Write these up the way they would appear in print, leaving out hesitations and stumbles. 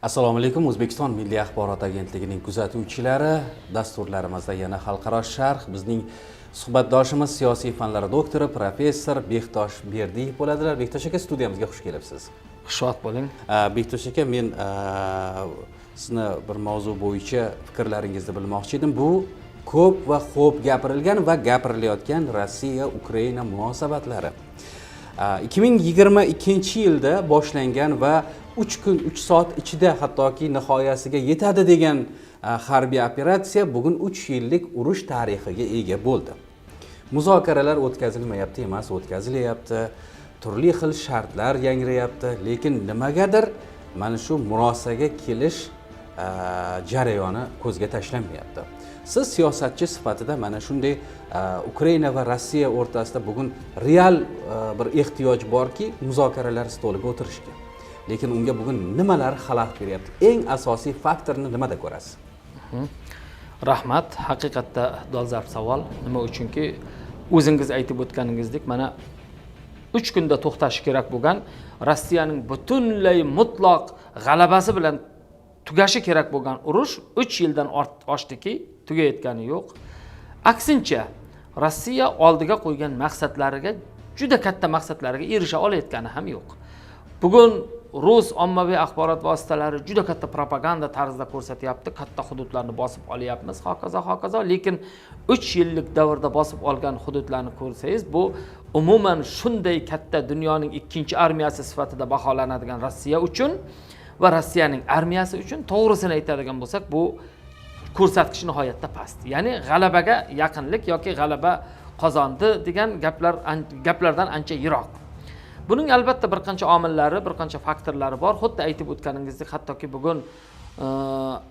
Assalomu alaykum. O'zbekiston Milliy axborot agentligining kuzatuvchilari, dasturlarimizda yana xalqaro sharh. Bizning suhbatdoshimiz siyosiy fanlar doktori, professor Bektosh Berdiyev bo'ladilar. Bektosh aka, studiyamizga xush kelibsiz. Xushvaqt bo'ling. Bektosh aka, men sizni bir mavzu bo'yicha fikrlaringizni bilmoqchi edim. Bu ko'p va xo'p gapirilgan va gapirilayotgan Rossiya-Ukraina munosabatlari. 2022-yilda boshlangan va 3 kun 3 soat ichida hattoki nihoyasiga yetadi degan harbiy operatsiya bugun 3 yillik urush tarixiga ega bo'ldi. Muzokaralar o'tkazilmayapti emas, o'tkazilyapti. Turli xil shartlar yangrayapti, lekin nimagadir mana shu murosaga kelish jarayoni ko'zga tashlanmayapti. Siz siyosatchi sifatida mana shunday Ukraina va Rossiya o'rtasida bugun real bir ehtiyoj borki, muzokaralar stoliga o'tirishga. Lekin unga bugun nimalar xalaqit beryapti? Eng asosiy faktorni nimada ko'rasiz? Rahmat, haqiqatda dolzarb savol. Nima uchunki o'zingiz aytib o'tganingizdek, mana 3 kunda to'xtashi kerak bo'lgan Rossiyaning butunlay mutlaq g'alabasi bilan tugashi kerak bo'lgan urush 3 yildan oshdiki, tugayotgani yo'q. Aksincha, Rossiya oldiga qo'ygan maqsadlariga, juda katta maqsadlariga erisha olayotgani ham yo'q. Bugun Rus ommaviy axborot vositalari juda katta propaganda tarzida ko'rsatyapti, katta hududlarni bosib olyapmiz, hokazo, lekin 3 yillik davrda bosib olgan hududlarni ko'rsangiz, bu umuman shunday katta dunyoning ikkinchi armiyasi sifatida baholanadigan Rossiya uchun va Rossiyaning armiyasi uchun to'g'risini aytadigan bo'lsak, bu ko'rsatkich nihoyatda past. Ya'ni g'alabaga yaqinlik yoki g'alaba qozondi degan gaplardan ancha yiroq. Buning albatta bir qancha omillari, bir qancha faktorlari bor. Xuddi aytib o'tganingizdek, hattoki bugun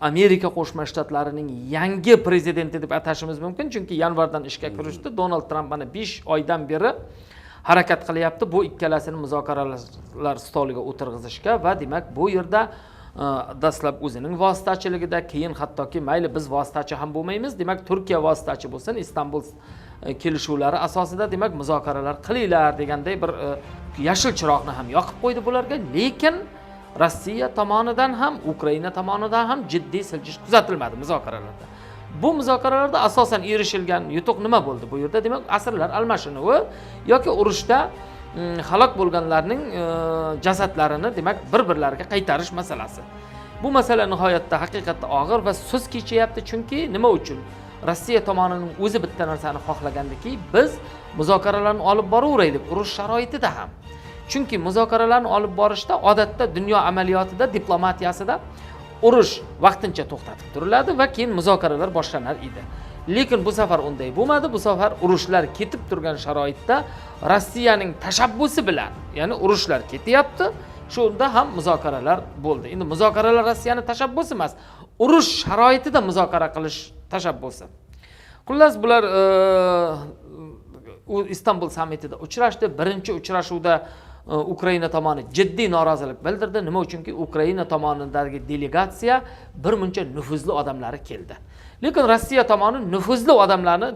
Amerika Qo'shma Shtatlarining yangi prezidenti deb atashimiz mumkin, chunki yanvardan ishga kirishdi. Donald Tramp mana 5 oydan beri harakat qilyapti bu ikkalasini muzokaralar stoliga o'tirg'izishga va demak bu yerda dastlab o'zining vositachiligida, keyin hattoki mayli biz vositachi ham bo'lmaymiz, demak Turkiya vositachi bo'lsin, Istanbul kelishuvlari asosida demak muzokaralar qilinglar deganday bir yashil chiroqni ham yoqib qo'ydi bularga, lekin Rossiya tomonidan ham, Ukraina tomonidan ham jiddiy siljish kuzatilmadi muzokaralarda. Bu muzokaralarda asosan erishilgan yutuq nima bo'ldi? Bu yerda demak asirlar almashinuvi yoki urushda halok bo'lganlarning jasadlarini demak bir-birlariga qaytarish masalasi. Bu masala nihoyatda haqiqatda og'ir va suz kechyapti, chunki nima uchun? Rossiya tomonining o'zi bitta narsani xohlagandiki, biz muzokaralarni olib boraveraylik urush sharoitida ham. Chunki muzokaralarni olib borishda odatda dunyo amaliyotida, diplomatiyasida urush vaqtincha to'xtatib turiladi va keyin muzokaralar boshlanar edi. Lekin bu safar unday bo'lmadi. Bu safar urushlar ketib turgan sharoitda Rossiyaning tashabbusi bilan, ya'ni urushlar ketyapti, shunda ham muzokaralar bo'ldi. Endi muzokaralar Rossiyaning tashabbusi emas, urush sharoitida muzokara qilish tashabbusi. Xullas bular Istanbul sammitida uchrashdi. Birinchi uchrashuvda Ukraina tomoni jiddiy norozilik bildirdi. Nima uchunki Ukraina tomonidagi delegatsiya bir muncha nufuzli odamlari keldi. Lekin Rossiya tomoni nufuzli odamlarni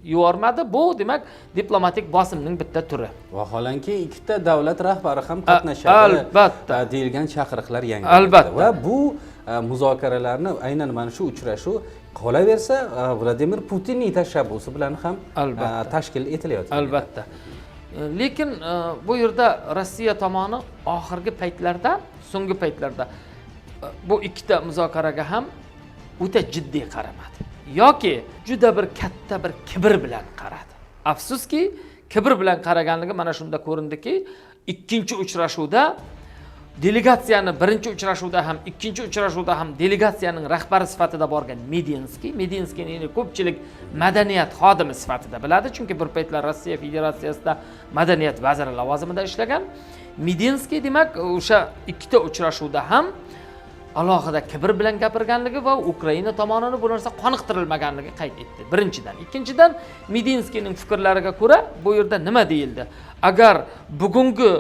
yubormadi. Bu demak diplomatik bosimning bitta turi. Vaholanki ikkita davlat rahbari ham qatnashadi. Albatta deyilgan chaqiriqlar yangi. Albatta. Va bu muzokaralarni aynan mana shu uchrashuv qolaversa Vladimir Putinning tashabbusi bilan ham tashkil etilayotgan. Albatta. Lekin bu yerda Rossiya tomoni oxirgi paytlarda, so'nggi paytlarda bu ikkita muzokaraga ham o'ta jiddiy qaramadi. Yoki juda bir katta bir kibr bilan qaradi. Afsuski, kibr bilan qaraganligi mana shunda ko'rindiki, ikkinchi uchrashuvda delegatsiyani birinchi uchrashuvda ham, ikkinchi uchrashuvda ham delegatsiyaning rahbari sifatida borgan Medinskiy ko'pchilik madaniyat xodimi sifatida biladi, chunki bir paytlar Rossiya Federatsiyasida madaniyat vaziri lavozimida ishlagan. Medinskiy demak o'sha ikkita uchrashuvda ham alohida kibr bilan gapirganligi va Ukraina tomonini bu narsa qoniqtirilmaganligi qayd etdi. Birinchidan, ikkinchidan Medinskiyning fikrlariga ko'ra bu yerda nima deyildi? Agar bugungi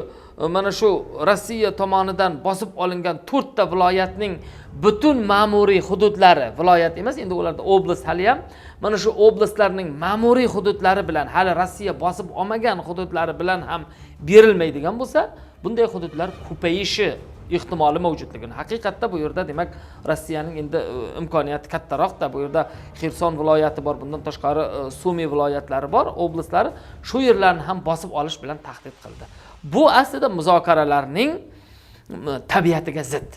mana shu Rossiya tomonidan bosib olingan 4 ta viloyatning butun ma'muriy hududlari, viloyat emas, endi ularda oblast hali ham, mana shu oblastlarning ma'muriy hududlari bilan, hali Rossiya bosib olmagan hududlari bilan ham berilmaydigan bo'lsa, bunday hududlar ko'payishi ehtimoli mavjudligini. Haqiqatda bu yerda demak Rossiyaning endi imkoniyati kattaroqda. Bu yerda Xerson viloyati bor, bundan tashqari Sumy viloyatlari bor, oblastlari shu yerlarni ham bosib olish bilan tahdid qildi. Bu aslida muzokaralarning tabiatiga zid.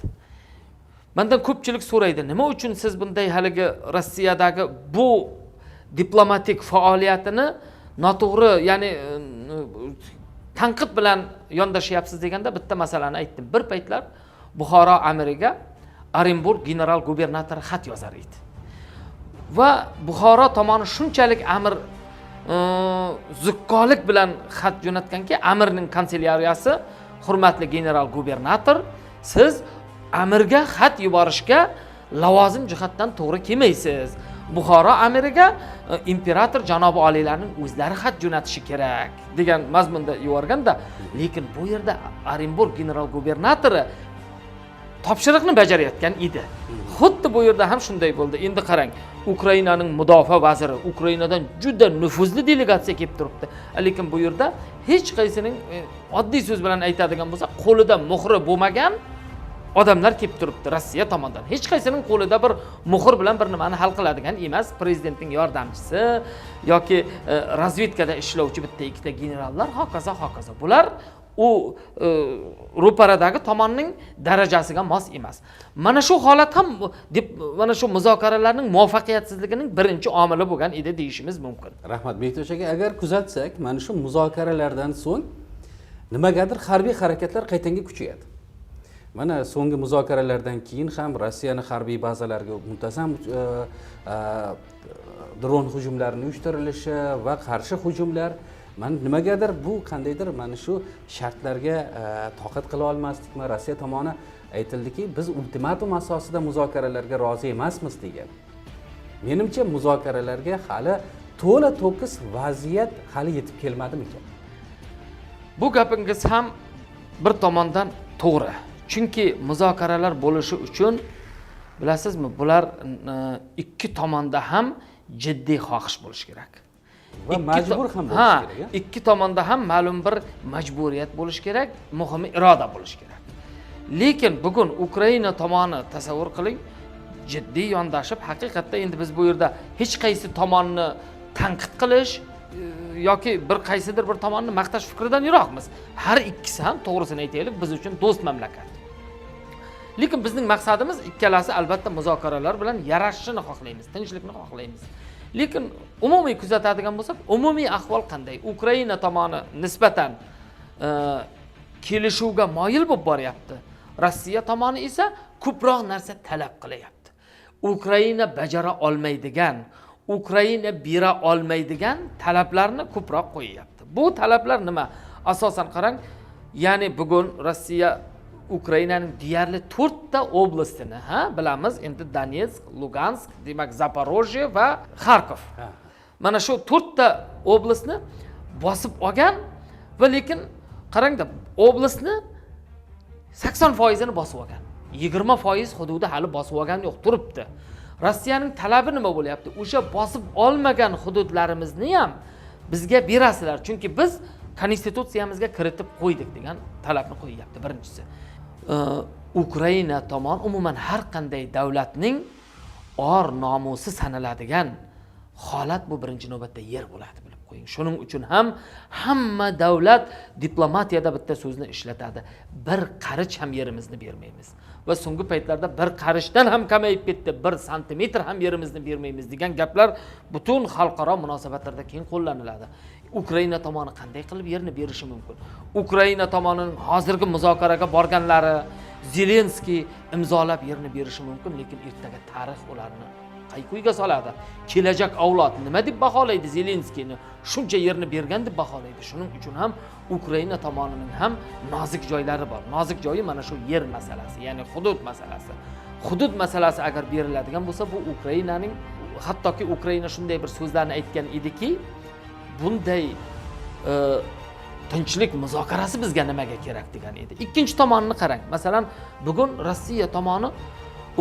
Mendan ko'pchilik so'raydi, nima uchun siz bunday haligi Rossiyadagi bu diplomatik faoliyatini noto'g'ri, ya'ni tanqid bilan yondashyapsiz deganda bitta masalani aytdim. Bir paytlar Buxoro amiriga Orenburg general gubernatori xat yozar edi. Va Buxoro tomoni shunchalik amir zukkolik bilan xat jo'natganki, amirning kanselyariyasi, hurmatli general gubernator, siz amirga xat yuborishga lavozim jihatdan to'g'ri kelmaysiz. Buxoro amiriga imperator janobi oliylarning o'zlari xat jo'natishi kerak degan mazmunda yuborganda, lekin bu yerda Orenburg general gubernatori topshiriqni bajarayotgan edi. Xuddi bu yerda ham shunday bo'ldi. Endi qarang, Ukrainaning mudofaa vaziri Ukrainadan juda nufuzli delegatsiya kelib turibdi. Lekin bu yerda hech qaysining oddiy so'z bilan aytadigan bo'lsa, qo'lida muhri bo'lmagan odamlar kelib turibdi Rossiya tomonidan. Hech qaysining qo'lida bir muhr bilan bir nimani hal qiladigan emas, prezidentning yordamchisi yoki razvedkada ishlovchi bitta ikkita generallar, hokazo. Bular u ro'paradagi tomonning darajasiga mos emas. Mana shu holat ham mana shu muzokaralarning muvaffaqiyatsizligining birinchi omili bo'lgan edi deyishimiz mumkin. Rahmat Bektosh aka, agar kuzatsak, mana shu muzokaralardan so'ng nimagadir harbiy harakatlar qaytanga kuchayadi. Mana so'nggi muzokaralardan keyin ham Rossiyaning harbiy bazalariga muntazam dron hujumlarini uyushtirilishi va qarshi hujumlar, mana nimagadir bu qandaydir mana shu shartlarga toqat qila olmaslikmi? Rossiya tomoni aytildiki, biz ultimatum asosida muzokaralarga rozi emasmiz degan. Menimcha muzokaralarga hali to'la to'kis vaziyat hali yetib kelmadimikan? Bu gapingiz ham bir tomondan to'g'ri. Chunki muzokaralar bo'lishi uchun bilasizmi, bular ikki tomonda ham jiddiy xohish bo'lishi kerak. Va majbur ham bo'lishi kerak. Ikki tomonda ham ma'lum bir majburiyat bo'lishi kerak, muhimi iroda bo'lishi kerak. Lekin bugun Ukraina tomoni tasavvur qiling, jiddiy yondashib, haqiqatda endi biz bu yerda hech qaysi tomonni tanqid qilish yoki bir qaysidir bir tomonni maqtash fikridan yiroqmiz. Har ikkisi ham, to'g'risini aytaylik, biz uchun do'st mamlakat. Lekin bizning maqsadimiz ikkalasi albatta muzokaralar bilan yarashishni xohlaymiz, tinchlikni xohlaymiz. Lekin umumiy kuzatadigan bo'lsak, umumiy ahvol qanday? Ukraina tomoni nisbatan kelishuvga moyil bo'lib boryapti. Rossiya tomoni esa ko'proq narsa talab qilyapti. Ukraina bajara olmaydigan, Ukraina bera olmaydigan talablarni ko'proq qo'yyapti. Bu talablar nima? Asosan qarang, ya'ni bugun Rossiya Ukrainaning deyarli 4 ta oblastini, bilamiz, endi Donetsk, Lugansk, demak Zaporojye va Kharkov. Mana shu 4 ta oblastni bosib olgan va lekin qarangda, oblastni 80% ni bosib olgan. 20% hududi hali bosib olgan yo'q, turibdi. Rossiyaning talabi nima bo'lyapti? O'sha bosib olmagan hududlarimizni ham bizga berasizlar, chunki biz konstitutsiyamizga kiritib qo'ydik degan talabni qo'yyapti birinchisi. Ukraina tomon umuman har qanday davlatning or nomusi sanaladigan holat bu birinchi navbatda yer bo'ladi, bilib qo'ying. Shuning uchun ham hamma davlat diplomatiyada bitta so'zni ishlatadi. Bir qarich ham yerimizni bermaymiz. Va so'nggi paytlarda bir qarishdan ham kamayib ketdi, 1 santimetr ham yerimizni bermaymiz degan gaplar butun xalqaro munosabatlarda keng qo'llaniladi. Ukraina tomoni qanday qilib yerni berishi mumkin? Ukraina tomonining hozirgi muzokaraga borganlari Zelenskiy imzolab yerni berishi mumkin, lekin ertaga tarix ularni qayquyga soladi. Kelajak avlod nima deb baholaydi Zelenskiyni? Shuncha yerni bergan deb baholaydi. Shuning uchun ham Ukraina tomonining ham nozik joylari bor. Nozik joyi mana shu yer masalasi, ya'ni hudud masalasi. Hudud masalasi agar beriladigan bo'lsa, bu Ukrainaning, hattoki Ukraina shunday bir so'zlarni aytgan ediki, bunday tinchlik muzokarasi bizga nimaga kerak degan edi. Ikkinchi tomonini qarang. Masalan, bugun Rossiya tomoni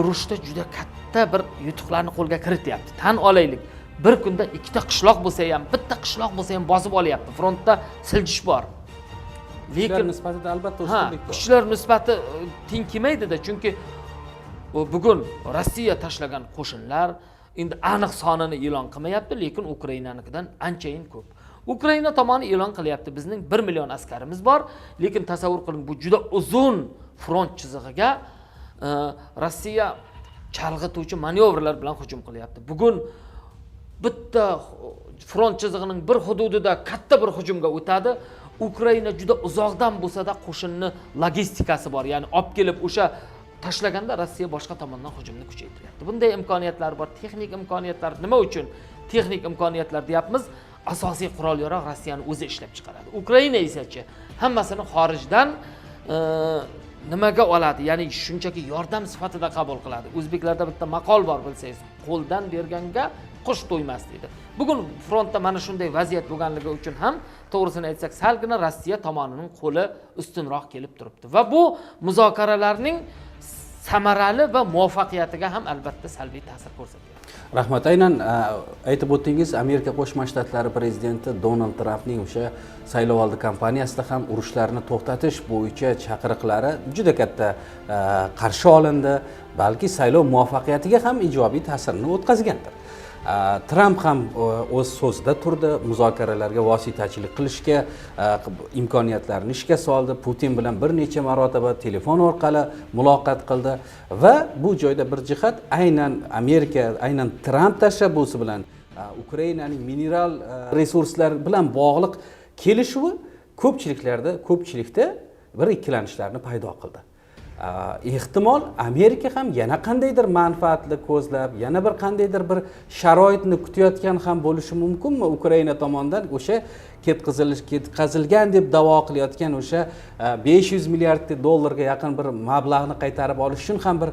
urushda juda katta bir yutuqlarni qo'lga kirityapti. Tan olaylik. Bir kunda ikkita qishloq bo'lsa ham, bitta qishloq bo'lsa ham bosib olyapti. Frontda siljish bor. kuchlar nisbatida albatta ustunlik bor. kuchlar nisbati teng kelmaydida, chunki bugun Rossiya tashlagan qo'shinlar endi aniq sonini e'lon qilmayapti, lekin Ukrainanikidan anchayin ko'p. Ukraina tomoni e'lon qilyapti, bizning 1 million askarimiz bor, lekin tasavvur qiling, bu juda uzun front chizig'iga Rossiya chalg'ituvchi manyovrlar bilan hujum qilyapti. Bugun bitta front chizig'ining bir hududida katta bir hujumga o'tadi. Ukraina juda uzoqdan bo'lsa-da qo'shinni logistikasi bor, ya'ni olib kelib o'sha tashlaganda Rossiya boshqa tomondan hujumni kuchaytiryapti. Bunday imkoniyatlar bor, texnik imkoniyatlar. Nima uchun texnik imkoniyatlar deyapmiz? Asosiy qurol-yarog' Rossiyani o'zi ishlab chiqaradi. Ukraina esa-chi hammasini xorijdan nimaga oladi? Ya'ni shunchaki yordam sifatida qabul qiladi. O'zbeklarda bitta maqol bor, bilsangiz, qo'ldan berganga qush to'ymas deydi. Bugun frontda mana shunday vaziyat bo'lganligi uchun ham to'g'risini aytsak, salgina Rossiya tomonining qo'li ustunroq kelib turibdi va bu muzokaralarning samarali va muvaffaqiyatiga ham albatta salbiy ta'sir ko'rsatadi. Rahmat. Aynan aytib o'tdingiz, Amerika Qo'shma Shtatlari prezidenti Donald Trampning o'sha saylovoldi kampaniyasida ham urushlarni to'xtatish bo'yicha chaqiriqlari juda katta qarshi olindi, balki saylov muvaffaqiyatiga ham ijobiy ta'sirini o'tkazgandir. Tramp ham o'z so'zida turdi, muzokaralarga vositachilik qilishga imkoniyatlarini ishga soldi, Putin bilan bir necha marotaba telefon orqali muloqot qildi va bu joyda bir jihat aynan Amerika, aynan Tramp tashabbusi bilan Ukrainaning mineral resurslar bilan bog'liq kelishuvi ko'pchilikda bir ikkilanishlarni paydo qildi. Ehtimol Amerika ham yana qandaydir manfaatni ko'zlab, yana bir qandaydir bir sharoitni kutayotgan ham bo'lishi mumkinmi? Ukraina tomonidan o'sha ketkazilgan deb da'vo qilayotgan o'sha 500 milliard dollarga yaqin bir mablag'ni qaytarib olish uchun ham bir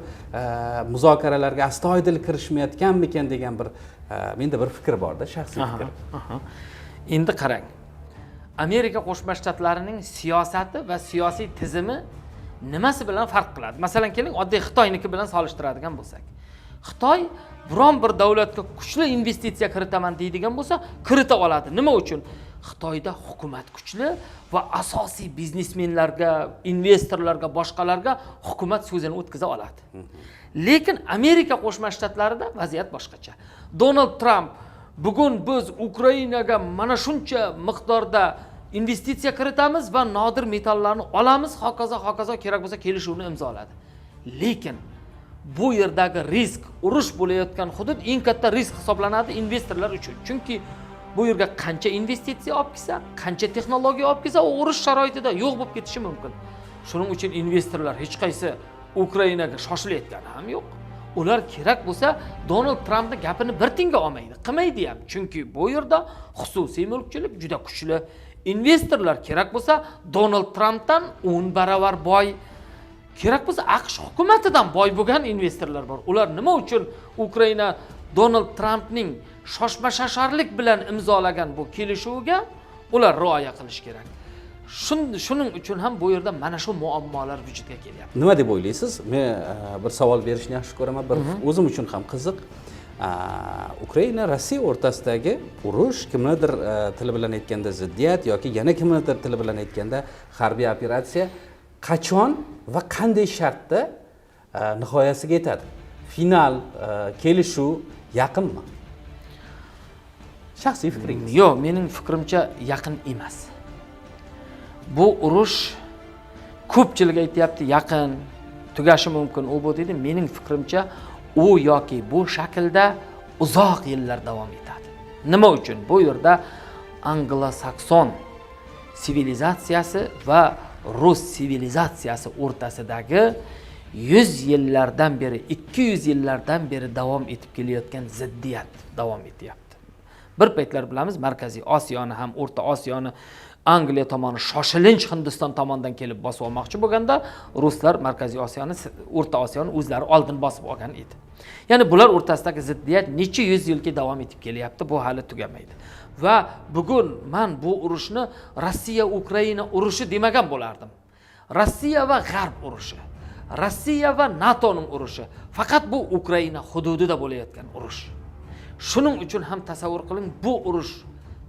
muzokaralarga astoydil kirishmayotganmikan degan bir menda bir fikr borda, shaxsiy fikr. Endi qarang. Amerika Qo'shma Shtatlarining siyosati va siyosiy tizimi nimasi bilan farq qiladi? Masalan, keling, oddiy Xitoyniki bilan solishtiradigan bo'lsak. Xitoy biron bir davlatga kuchli investitsiya kiritaman deydigan bo'lsa, kirita oladi. Nima uchun? Xitoyda hukumat kuchli va asosiy biznesmenlarga, investorlarga, boshqalarga hukumat so'zini o'tkaza oladi. Lekin Amerika Qo'shma Shtatlarida vaziyat boshqacha. Donald Trump bugun biz Ukrainaga mana shuncha miqdorda investitsiya kiritamiz va nodir metallarni olamiz, hokazo kerak bo'lsa kelishuvni imzoladi. Lekin bu yerdagi risk, urush bo'layotgan hudud eng katta risk hisoblanadi investorlar uchun. Chunki bu yerga qancha investitsiya olib kelsa, qancha texnologiya olib kelsa, u urush sharoitida yo'q bo'lib ketishi mumkin. Shuning uchun investorlar hech qaysi Ukrainaga shoshilayotgani ham yo'q. Ular kerak bo'lsa Donald Trampning gapini bir tinga olmaydi, qilmaydi ham. Chunki bu yerda xususiy mulkchilik juda kuchli. Investorlar kerak bo'lsa Donald Trampdan 10 baravar boy, kerak bo'lsa AQSh hukumatidan boy bo'lgan investorlar bor. Ular nima uchun Ukraina Donald Trampning shoshma-shasharlik bilan imzolagan bu kelishuviga ular rioya qilish kerak. Shuning uchun ham bu yerda mana shu muammolar vujudga kelyapti. Nima deb o'ylaysiz? Men bir savol berishni yaxshi ko'raman, bir o'zim uchun ham qiziq. Ukraina Rossiya o'rtasidagi urush, kimnidir tili bilan aytganda ziddiyat yoki yana kimnidir tili bilan aytganda harbiy operatsiya qachon va qanday shartda nihoyasiga yetadi? Final kelishuv yaqinmi? Shaxsiy fikringiz? Yo'q, mening fikrimcha yaqin emas. Bu urush ko'pchilik aytayapti yaqin, tugashi mumkin, u bu deydi. Mening fikrimcha u yoki bu shaklda uzoq yillar davom etadi. Nima uchun? Bu yerda anglo-sakson sivilizatsiyasi va rus sivilizatsiyasi o'rtasidagi 100 yillardan beri, 200 yillardan beri davom etib kelayotgan ziddiyat davom etyapti. Bir paytlar bilamiz, Markaziy Osiyoni ham, O'rta Osiyoni Angliya tomoni shoshilinch Hindiston tomonidan kelib bosib olmoqchi bo'lganda, ruslar Markaziy Osiyoni, O'rta Osiyoni o'zlari oldin bosib olgan edi. Ya'ni bular o'rtasidagi ziddiyat necha 100 yilga davom etib kelyapti, bu hali tugamaydi. Va bugun men bu urushni Rossiya Ukraina urushi demagan bo'lardim. Rossiya va G'arb urushi, Rossiya va NATOning urushi, faqat bu Ukraina hududida bo'layotgan urush. Shuning uchun ham tasavvur qiling, bu urush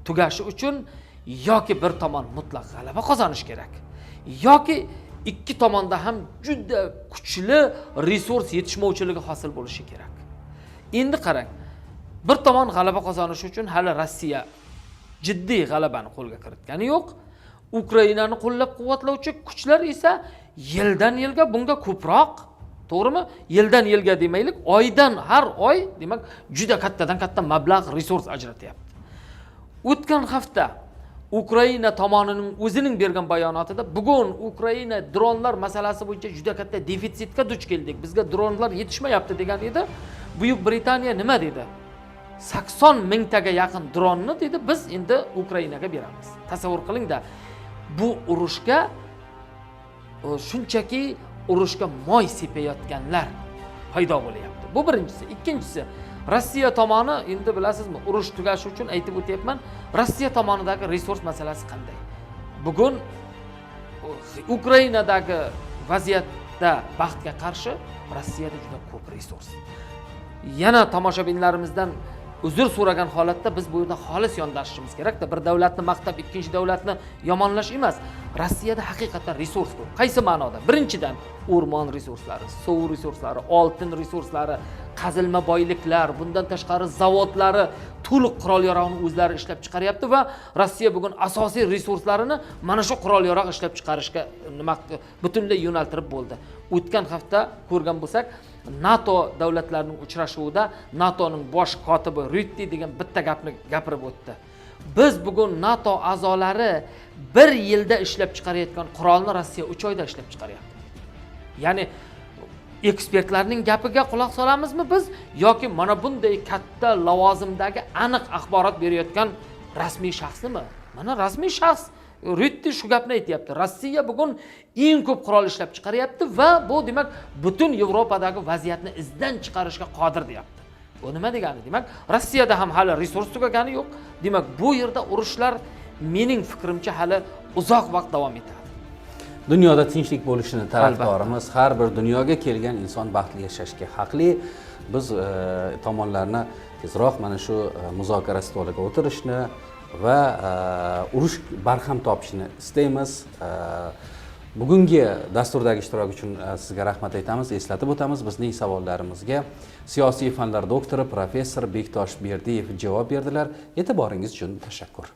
tugashi uchun yoki bir tomon mutlaq g'alaba qozonish kerak yoki ikki tomonda ham juda kuchli resurs yetishmovchiligi hosil bo'lishi kerak. Endi qarang, bir tomon g'alaba qozonish uchun hali Rossiya jiddiy g'alabani qo'lga kiritgani yo'q. Ukrainani qo'llab-quvvatlovchi kuchlar esa yildan yilga bunga ko'proq, to'g'rimi? Yildan yilga demaylik, oydan har oy, demak, juda katta mablag' resurs ajratyapti. O'tgan hafta Ukraina tomonining o'zining bergan bayonotida bugun Ukraina dronlar masalasi bo'yicha juda katta defitsitga duch keldik. Bizga dronlar yetishmayapti degan edi. Buyuk Britaniya nima dedi? 80 mingtaga yaqin dronni dedi biz endi Ukrainaga beramiz. Tasavvur qiling-da, bu urushga shunchaki urushga moy sepayotganlar paydo bo'lyapti. Bu birinchisi. Ikkinchisi, Rossiya tomoni endi bilasizmi, urush tugashi uchun aytib o'tyapman, Rossiya tomonidagi resurs masalasi qanday? Bugun Ukrainadagi vaziyatda baxtga qarshi Rossiyada juda ko'p resurs. Yana tomoshabinlarimizdan uzr so'ragan holatda biz bu yerda xolis yondashishimiz kerak-da. Bir davlatni maqtab, ikkinchi davlatni yomonlash emas. Rossiyada haqiqatan resurs ko'p. Qaysi ma'noda? Birinchidan, o'rmon resurslari, suv resurslari, oltin resurslari, qazilma boyliklar, bundan tashqari zavodlari, to'liq qurol-yarog'ni o'zlari ishlab chiqaryapti va Rossiya bugun asosiy resurslarini mana shu qurol-yarog' ishlab chiqarishga butunlay yo'naltirib bo'ldi. O'tgan hafta ko'rgan bo'lsak, NATO davlatlarining uchrashuvida NATOning bosh kotibi Rutte degan bitta gapni gapirib o'tdi. Biz bugun NATO a'zolari 1 yilda ishlab chiqarayotgan qurolni Rossiya 3 oyda ishlab chiqaryapti. Ya'ni ekspertlarning gapiga quloq solamizmi biz yoki mana bunday katta lavozimdagi aniq axborot berayotgan rasmiy shaxsnimi? Mana rasmiy shaxs Rutte shu gapni aytayapti. Rossiya bugun eng ko'p qurol ishlab chiqaryapti va bu demak butun Yevropadagi vaziyatni izdan chiqarishga qodir deyapti. Bu nima degani? Demak, Rossiyada ham hali resurs tugagani yo'q. Demak, bu yerda urushlar mening fikrimcha hali uzoq vaqt davom etadi. Dunyoda tinchlik bo'lishini tarafdorimiz, har bir dunyoga kelgan inson baxtli yashashga haqli. Biz tomonlarni tezroq mana shu muzokara stoliga o'tirishni va urush barham topishni istaymiz. Bugungi dasturdagi ishtirok uchun sizga rahmat aytamiz. Eslatib o'tamiz, bizning savollarimizga siyosiy fanlar doktori professor Bektosh Berdiyev javob berdilar. E'tiboringiz uchun tashakkur.